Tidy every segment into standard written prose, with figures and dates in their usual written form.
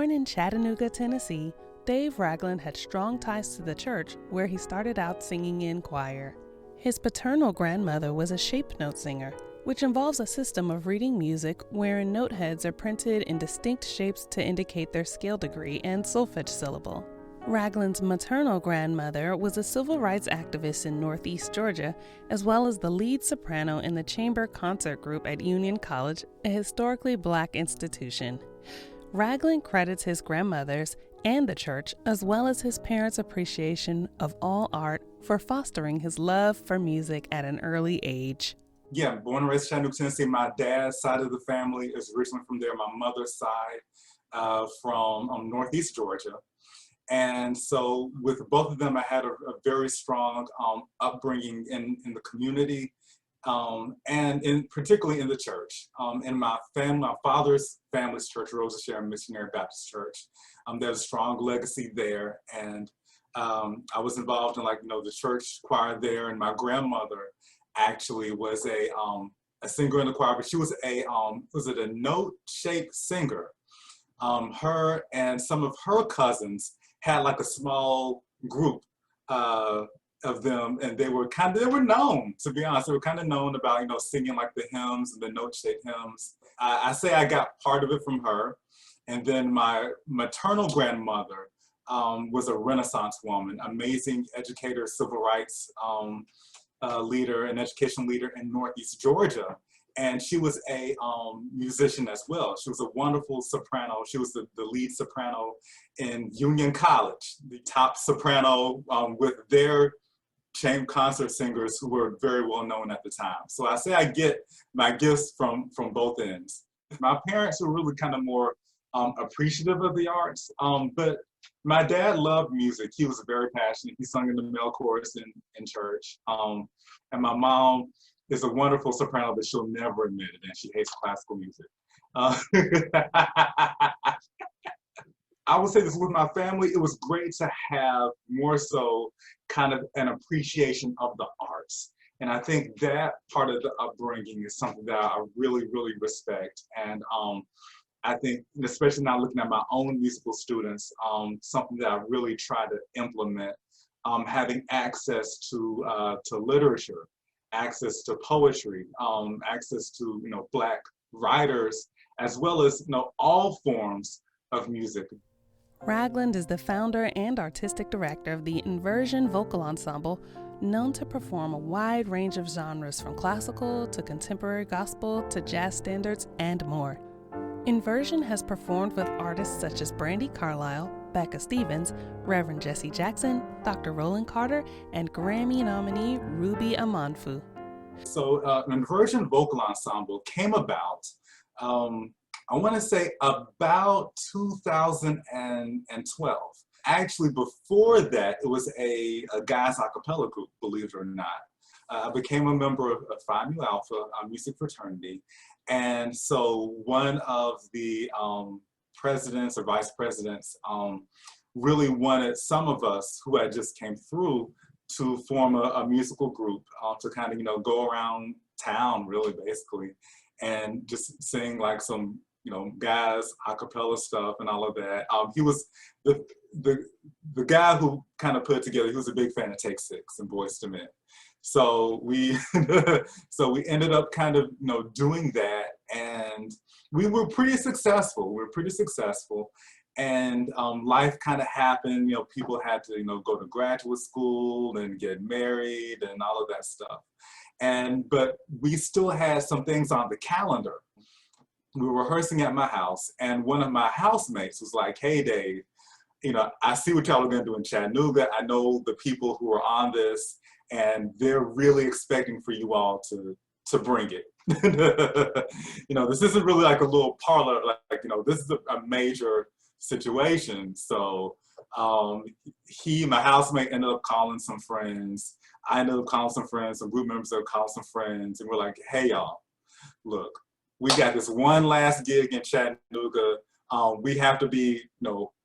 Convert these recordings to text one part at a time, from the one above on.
Born in Chattanooga, Tennessee, Dave Ragland had strong ties to the church, where he started out singing in choir. His paternal grandmother was a shape note singer, which involves a system of reading music wherein note heads are printed in distinct shapes to indicate their scale degree and solfege syllable. Ragland's maternal grandmother was a civil rights activist in Northeast Georgia, as well as the lead soprano in the chamber concert group at Union College, a historically Black institution. Ragland credits his grandmother's and the church, as well as his parents' appreciation of all art, for fostering his love for music at an early age. Yeah, born and raised in Chattanooga, Tennessee. My dad's side of the family is originally from there. My mother's side from Northeast Georgia. And so with both of them, I had a very strong upbringing in the community and particularly in the church. In my father's family's church, Rose of Sharon Missionary Baptist Church, there's a strong legacy there. And I was involved in the church choir there. And my grandmother actually was a singer in the choir, but she was a note-shaped singer. Her and some of her cousins had like a small group of them, and they were known, to be honest. They were kind of known about, singing like the hymns and the note-shaped hymns. I say I got part of it from her. And then my maternal grandmother was a Renaissance woman, amazing educator, civil rights leader, and education leader in Northeast Georgia. And she was a musician as well. She was a wonderful soprano. She was the lead soprano in Union College, the top soprano with their chamber concert singers who were very well known at the time. So I say I get my gifts from both ends. My parents were really kind of more appreciative of the arts, but my dad loved music. He was very passionate. He sung in the male chorus in church. And my mom is a wonderful soprano, but she'll never admit it, and she hates classical music. I would say this with my family, it was great to have more so kind of an appreciation of the arts. And I think that part of the upbringing is something that I really, really respect. And I think, especially now looking at my own musical students, something that I really try to implement, having access to literature, access to poetry, access to Black writers, as well as all forms of music. Ragland is the founder and artistic director of the Inversion Vocal Ensemble, known to perform a wide range of genres from classical to contemporary gospel to jazz standards and more. Inversion has performed with artists such as Brandi Carlile, Becca Stevens, Reverend Jesse Jackson, Dr. Roland Carter, and Grammy nominee Ruby Amanfu. So Inversion Vocal Ensemble came about, I want to say about 2012. Actually, before that, it was a guys a cappella group, believe it or not. I became a member of Phi Mu Alpha music fraternity. And so one of the presidents or vice presidents really wanted some of us who had just came through to form a musical group to kind of, go around town, really, basically, and just sing like some, guys a cappella stuff and all of that. He was the guy who kind of put it together. He was a big fan of Take Six and Boyz II Men. So we ended up kind of doing that, and we were pretty successful. And life kind of happened. People had to go to graduate school and get married and all of that stuff. But we still had some things on the calendar. We were rehearsing at my house, and one of my housemates was like, "Hey, Dave, I see what y'all are gonna do in Chattanooga. I know the people who are on this, and they're really expecting for you all to bring it. This isn't really like a little parlor, this is a major situation." So my housemate ended up calling some friends. I ended up calling some friends, some group members that called some friends, and we're like, "Hey, y'all, look, we got this one last gig in Chattanooga. We have to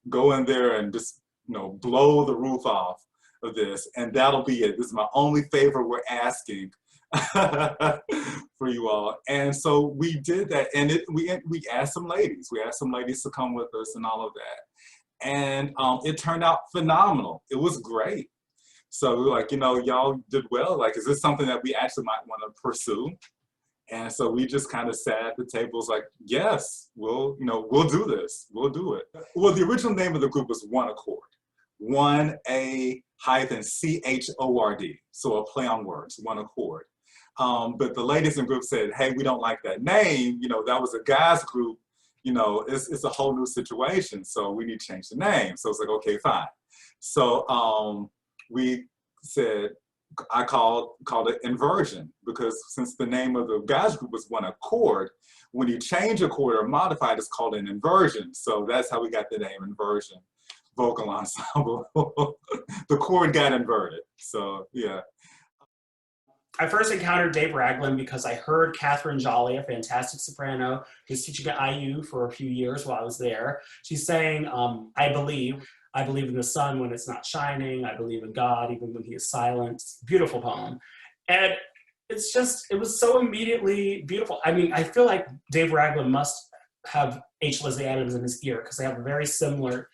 go in there and just, blow the roof off of this, and that'll be it. This is my only favor we're asking for you all. And so we did that, and we asked some ladies. We asked some ladies to come with us and all of that. And it turned out phenomenal. It was great. So we were like, y'all did well. Like, is this something that we actually might want to pursue? And so we just kind of sat at the tables like, yes, we'll do this. We'll do it. Well, the original name of the group was One Accord. 1A-CHORD. So a play on words, One Accord. But the ladies in the group said, hey, we don't like that name. That was a guys group. It's a whole new situation. So we need to change the name. So it's like, okay, fine. So we said, I called it Inversion, because since the name of the guys group was One Accord, when you change a chord or modify it, it's called an inversion. So that's how we got the name Inversion Vocal Ensemble. The chord got inverted. So yeah. I first encountered Dave Ragland because I heard Catherine Jolly, a fantastic soprano who's teaching at IU for a few years while I was there. She's saying, I believe in the sun when it's not shining. I believe in God even when he is silent. Beautiful poem. And it was so immediately beautiful. I mean, I feel like Dave Ragland must have H. Leslie Adams in his ear, because they have a very similar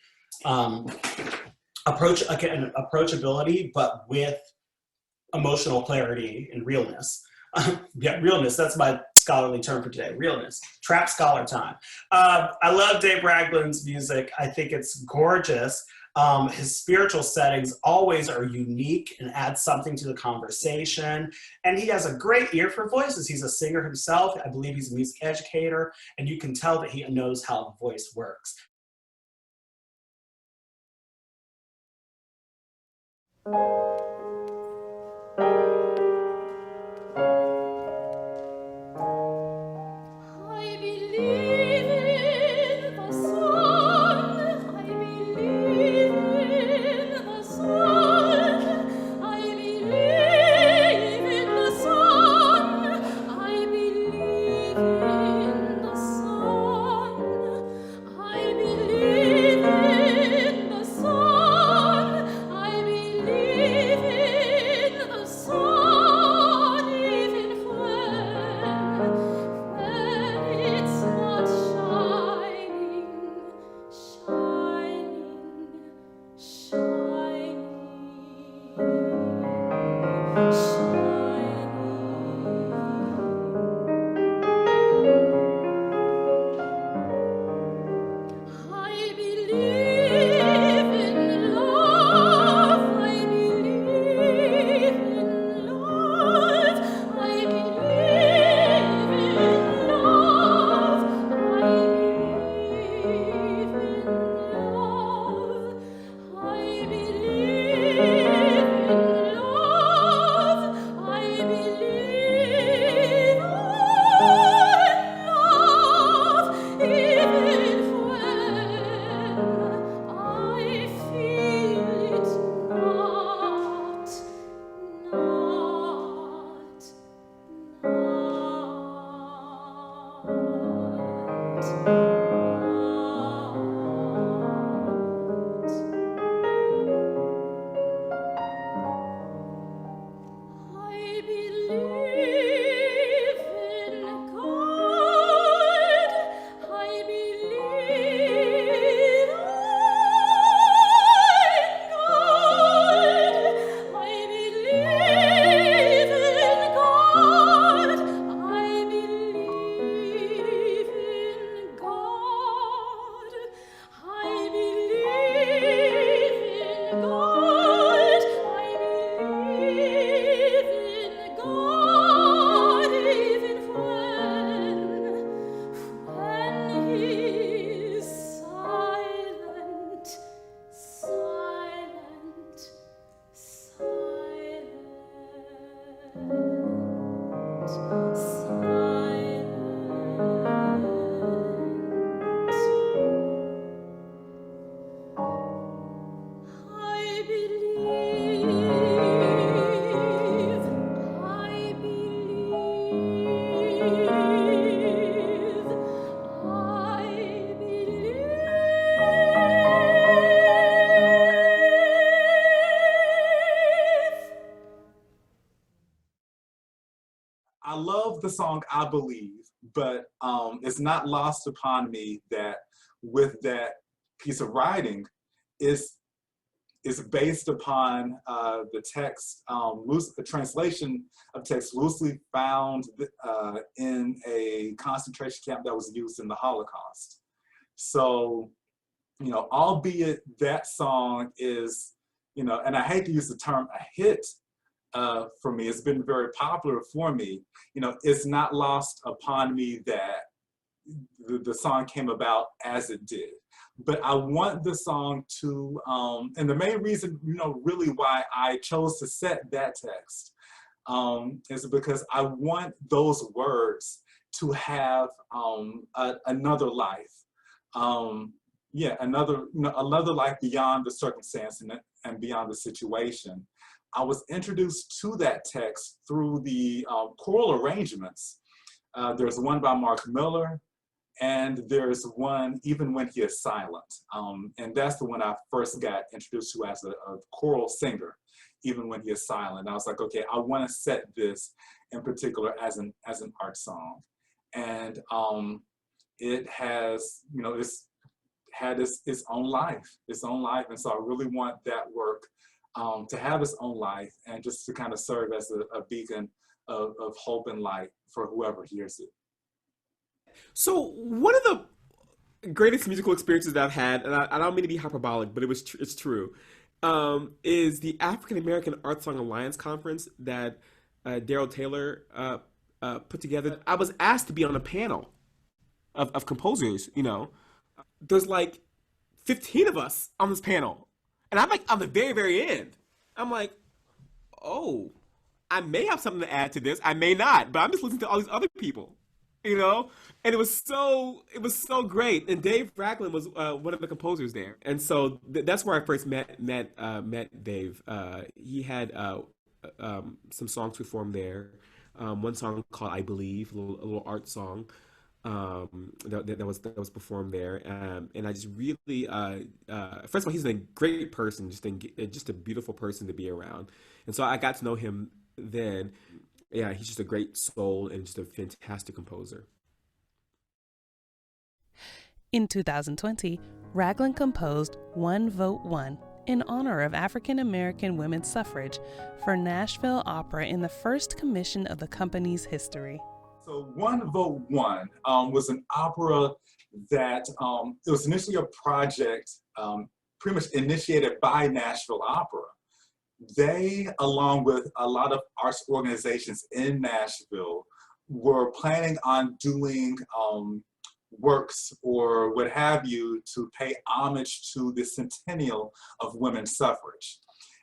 approachability, but with emotional clarity and realness. Yeah, realness, that's my scholarly term for today, realness. Trap scholar time. I love Dave Ragland's music. I think it's gorgeous. His spiritual settings always are unique and add something to the conversation. And he has a great ear for voices. He's a singer himself. I believe he's a music educator, and you can tell that he knows how the voice works. the song I Believe, but it's not lost upon me that with that piece of writing is based upon the text, the translation of text loosely found in a concentration camp that was used in the Holocaust. So, you know, albeit that song is, you know, and I hate to use the term a hit for me, it's been very popular for me, you know, it's not lost upon me that the song came about as it did. But I want the song to, and the main reason, you know, really why I chose to set that text is because I want those words to have another life. Yeah, another life beyond the circumstance and beyond the situation. I was introduced to that text through the choral arrangements. There's one by Mark Miller, and there's one, Even When He Is Silent. And that's the one I first got introduced to as a choral singer, Even When He Is Silent. I was like, okay, I want to set this in particular as an art song. And it has, you know, it's had its own life. And so I really want that work to have its own life and just to kind of serve as a beacon of hope and light for whoever hears it. So one of the greatest musical experiences that I've had, and I don't mean to be hyperbolic, but it's true, is the African American Art Song Alliance Conference that Daryl Taylor put together. I was asked to be on a panel of composers, you know. There's like 15 of us on this panel. And I'm like on the very, very end. I'm like, oh, I may have something to add to this. I may not, but I'm just listening to all these other people, you know? And it was so great. And Dave Ragland was one of the composers there. And so that's where I first met Dave. He had some songs performed there. One song called I Believe, a little art song. That was performed there, and I just really, first of all, he's a great person, just a beautiful person to be around, and so I got to know him then. Yeah, he's just a great soul and just a fantastic composer. In 2020, Ragland composed One Vote One in honor of African American women's suffrage for Nashville Opera in the first commission of the company's history. So One Vote One was an opera that, it was initially a project pretty much initiated by Nashville Opera. They, along with a lot of arts organizations in Nashville, were planning on doing works or what have you to pay homage to the centennial of women's suffrage.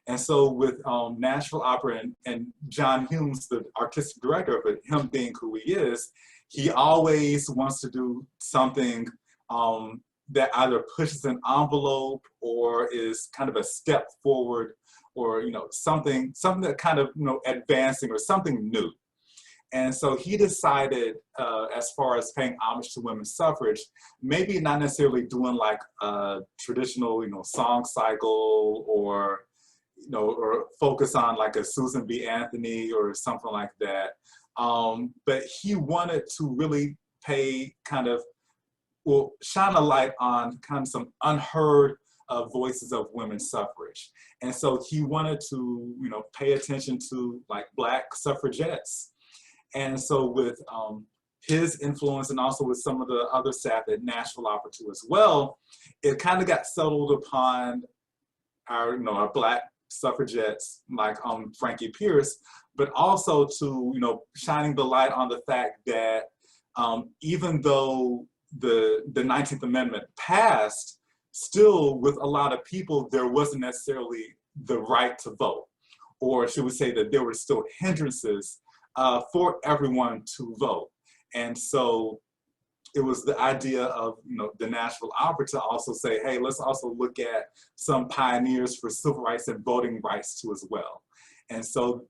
And so with Nashville Opera and John Humes, the artistic director of it, him being who he is, he always wants to do something that either pushes an envelope or is kind of a step forward, or, you know, something that kind of, you know, advancing or something new. And so he decided, as far as paying homage to women's suffrage, maybe not necessarily doing like a traditional, you know, song cycle or, you know, or focus on like a Susan B. Anthony or something like that. But he wanted to really shine a light on kind of some unheard voices of women's suffrage. And so he wanted to, you know, pay attention to like Black suffragettes. And so with his influence and also with some of the other staff at Nashville Opera too as well, it kind of got settled upon our, you know, our Black suffragettes like Frankie Pierce, but also to, you know, shining the light on the fact that even though the 19th Amendment passed, still with a lot of people, there wasn't necessarily the right to vote, or should we say that there were still hindrances for everyone to vote. And so it was the idea of, you know, the Nashville Opera to also say, hey, let's also look at some pioneers for civil rights and voting rights too as well. And so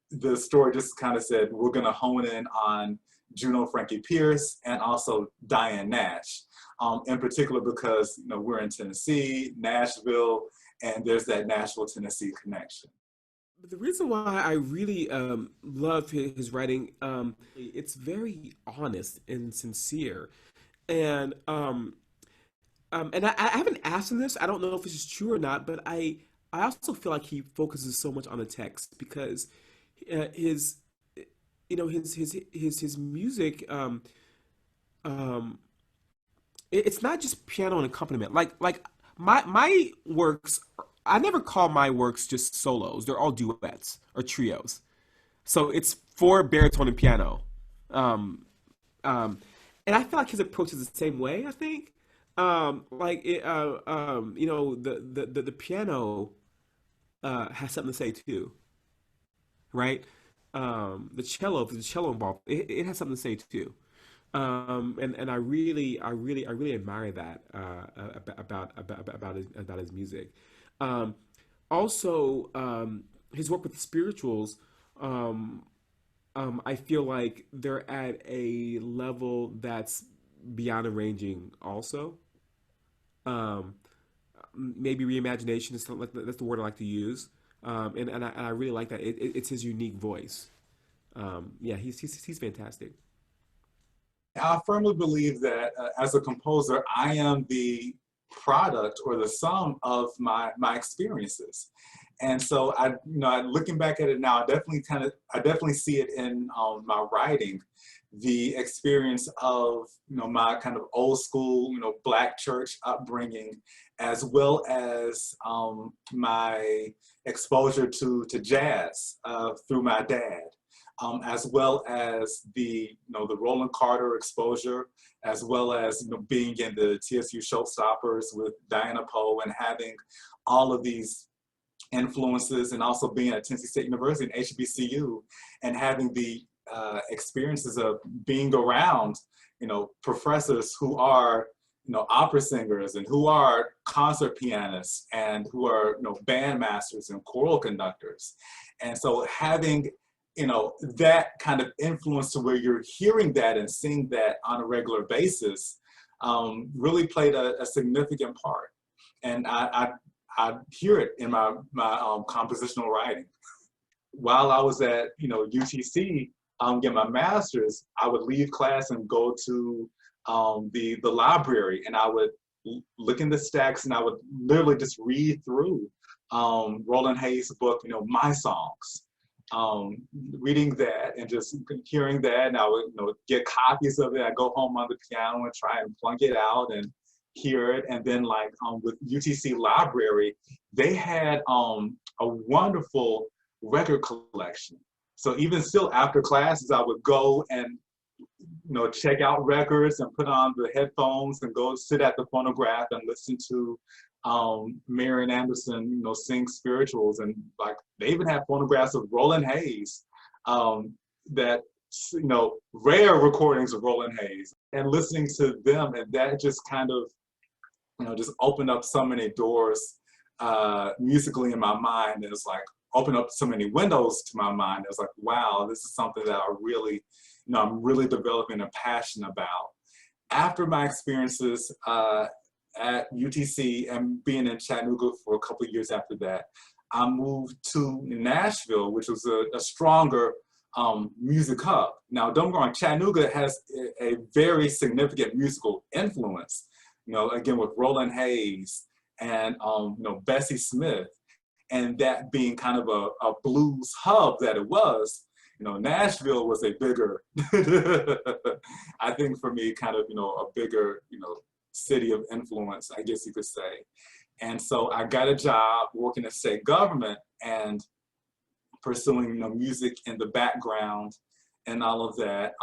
the story just kind of said, we're gonna hone in on Juno Frankie Pierce and also Diane Nash, in particular because, you know, we're in Tennessee, Nashville, and there's that Nashville, Tennessee connection. The reason why I really love his writing, it's very honest and sincere, and I haven't asked him this. I don't know if this is true or not, but I also feel like he focuses so much on the text because his his music um it's not just piano and accompaniment. Like my works, I never call my works just solos. They're all duets or trios. So it's for baritone and piano. Um, um, and I feel like his approach is the same way. I think, the piano has something to say too, right? The cello, if there's a cello involved, it has something to say too. And I really admire that about his music. Um, Also, his work with the spirituals, um, I feel like they're at a level that's beyond arranging. Also, um, maybe reimagination is something like that's the word I like to use. And I really like that. It's his unique voice. Yeah, he's fantastic. I firmly believe that as a composer, I am the product or the sum of my experiences. And so looking back at it now, I definitely see it in my writing, the experience of, my kind of old school, Black church upbringing, as well as my exposure to jazz through my dad, as well as the Roland Carter exposure, as well as being in the TSU Showstoppers with Diana Poe and having all of these influences, and also being at Tennessee State University and HBCU, and having the experiences of being around professors who are opera singers and who are concert pianists and who are band masters and choral conductors. And so having that kind of influence to where you're hearing that and seeing that on a regular basis really played a significant part. And I hear it in my compositional writing. While I was at UTC getting my master's, I would leave class and go to the library, and I would look in the stacks, and I would literally just read through Roland Hayes' book, My Songs. Reading that and just hearing that, and I would get copies of it. I go home on the piano and try and plunk it out and hear it. And then with UTC Library, they had a wonderful record collection. So even still after classes, I would go and check out records and put on the headphones and go sit at the phonograph and listen to Marian Anderson, sing spirituals. And they even have phonographs of Roland Hayes, that rare recordings of Roland Hayes, and listening to them, and that just kind of just opened up so many doors musically in my mind. And it's opened up so many windows to my mind. It was wow, this is something that I'm really developing a passion about. After my experiences at UTC and being in Chattanooga for a couple of years after that, I moved to Nashville, which was a stronger music hub. Now, don't get me wrong, Chattanooga has a very significant musical influence, again, with Roland Hayes and, Bessie Smith, and that being kind of a blues hub that it was. Nashville was a bigger, I think for me, kind of, a bigger, city of influence, I guess you could say. And so I got a job working in state government and pursuing, music in the background and all of that,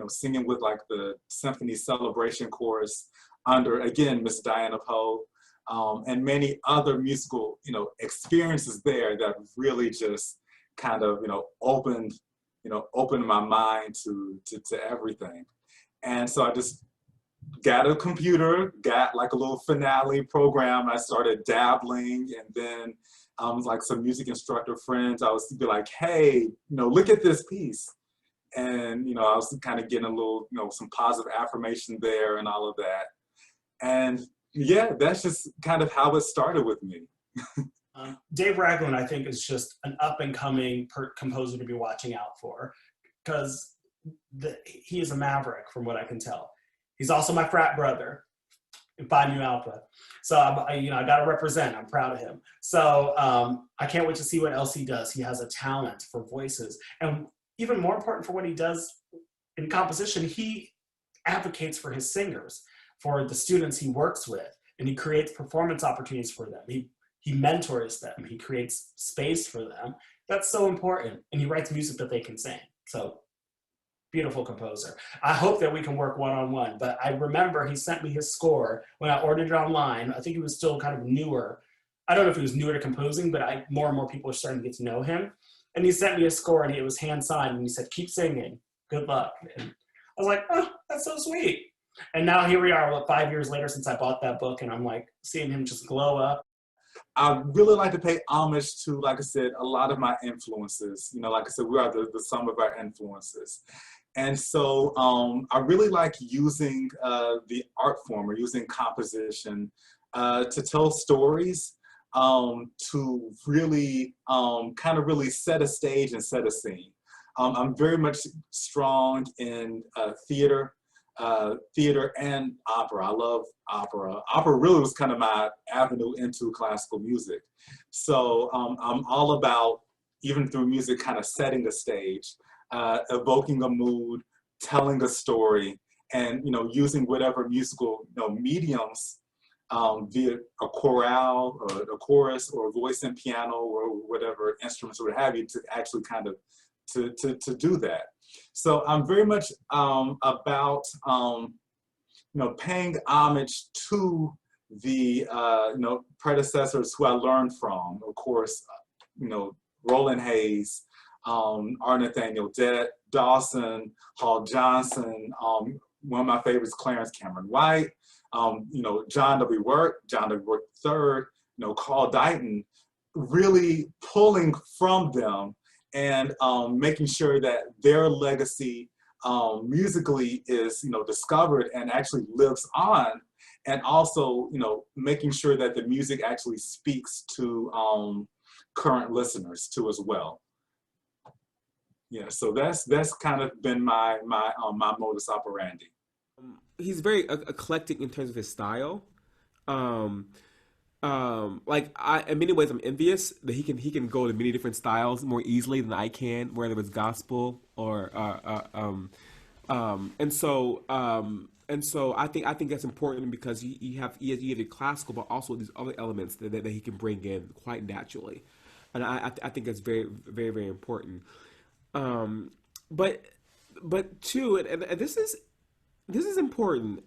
singing with the Symphony Celebration Chorus under, again, Miss Diana Poe, and many other musical, experiences there that really just kind of, opened my mind to everything. And so I just got a computer, got a little Finale program. I started dabbling, and then some music instructor friends, I was be hey, look at this piece. And, I was kind of getting a little, some positive affirmation there and all of that. And yeah, that's just kind of how it started with me. Dave Ragland, I think, is just an up-and-coming composer to be watching out for, because he is a maverick, from what I can tell. He's also my frat brother in Phi Nu Alpha. So, I got to represent. I'm proud of him. So I can't wait to see what else he does. He has a talent for voices. And even more important for what he does in composition, he advocates for his singers, for the students he works with, and he creates performance opportunities for them. He mentors them. He creates space for them. That's so important. And he writes music that they can sing. So beautiful composer. I hope that we can work one-on-one, but I remember he sent me his score when I ordered it online. I think he was still kind of newer. I don't know if he was newer to composing, but more and more people are starting to get to know him. And he sent me a score and it was hand-signed and he said, keep singing, good luck. And I was like, oh, that's so sweet. And now here we are, 5 years later since I bought that book, and I'm like seeing him just glow up. I really like to pay homage to, like I said, a lot of my influences. Like I said, we are the sum of our influences. And so I really like using the art form, or using composition to tell stories, to really kind of really set a stage and set a scene. I'm very much strong in theater and opera. I love opera. Opera really was kind of my avenue into classical music. So I'm all about, even through music, kind of setting a stage, evoking a mood, telling a story, and using whatever musical mediums, via a chorale or a chorus or voice and piano or whatever instruments or what have you, to actually kind of to do that. So I'm very much about paying homage to the predecessors who I learned from. Of course, Roland Hayes, R. Nathaniel Dawson, Hall Johnson. One of my favorites, Clarence Cameron White. John W. Work III. Carl Dighton. Really pulling from them and making sure that their legacy musically is discovered and actually lives on, and also making sure that the music actually speaks to current listeners too as well. Yeah, so that's kind of been my modus operandi. He's very eclectic in terms of his style. In many ways, I'm envious that he can go to many different styles more easily than I can, whether it's gospel or and so I think that's important, because you have the classical, but also these other elements that he can bring in quite naturally, and I think that's very, very, very important. But too, and this is important.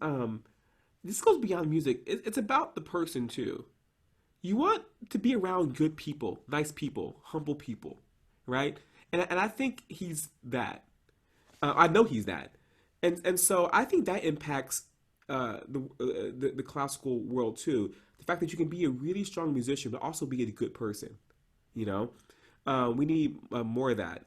This goes beyond music. It's about the person too. You want to be around good people, nice people, humble people, right? And I think he's that. I know he's that, and so I think that impacts the classical world too. The fact that you can be a really strong musician but also be a good person, we need more of that.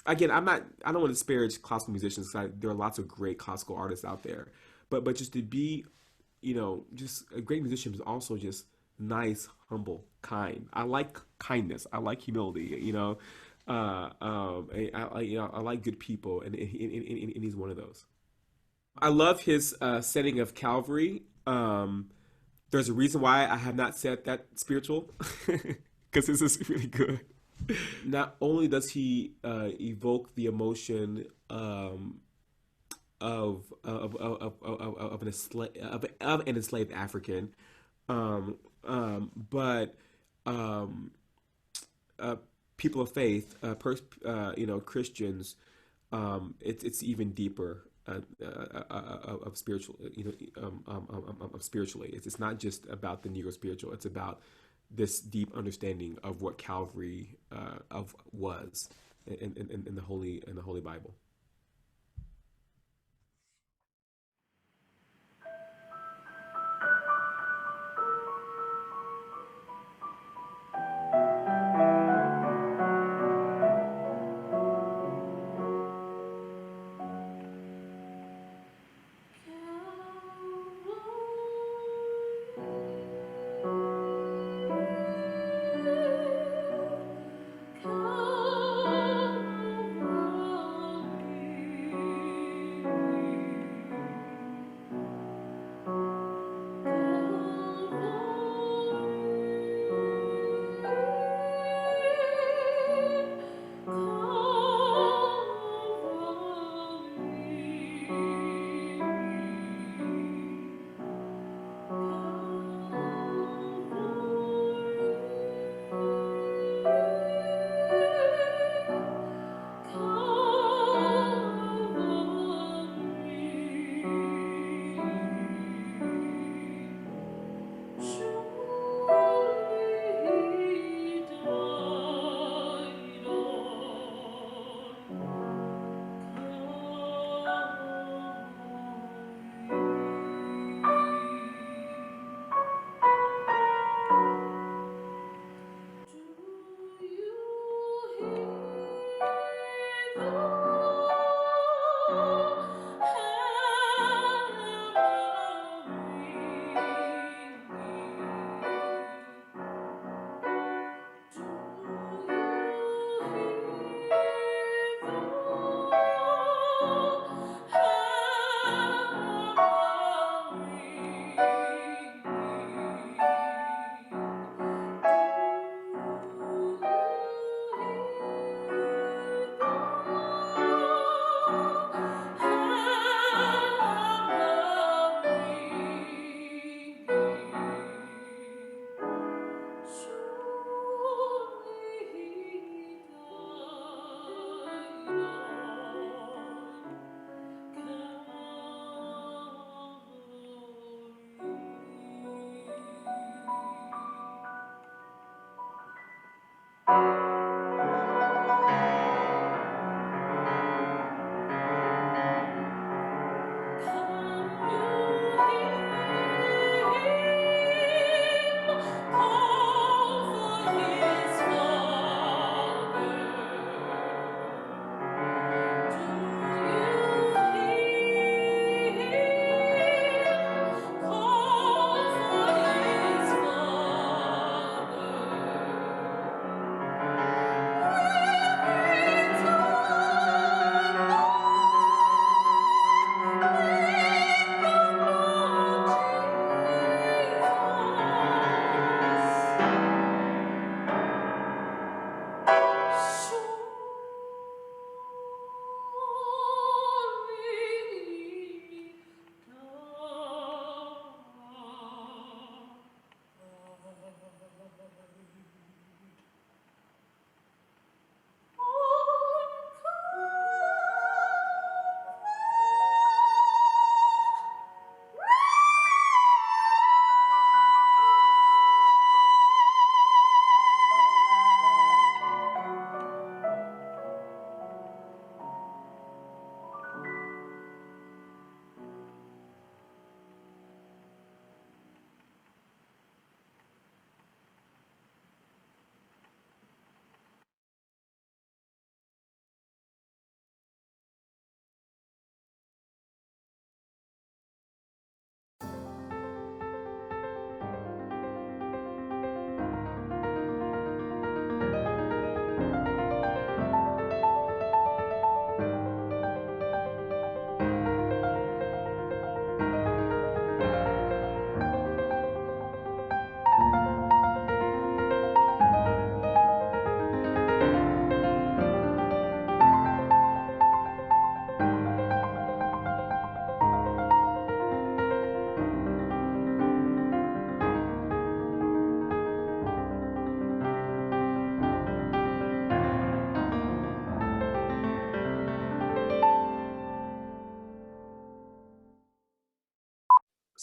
Again, I don't want to disparage classical musicians, because there are lots of great classical artists out there, but just to be, just a great musician is also just nice, humble, kind. I like kindness. I like humility. I like good people, and he's one of those. I love his setting of Calvary. There's a reason why I have not said that spiritual, because this is really good. Not only does he evoke the emotion of an enslaved African, but people of faith, Christians, it's even deeper of spiritual, of spiritually. It's not just about the Negro spiritual. It's about this deep understanding of what Calvary was in the Holy Bible.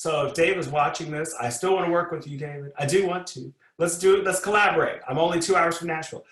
So if Dave is watching this, I still want to work with you, David. I do want to. Let's do it. Let's collaborate. I'm only 2 hours from Nashville.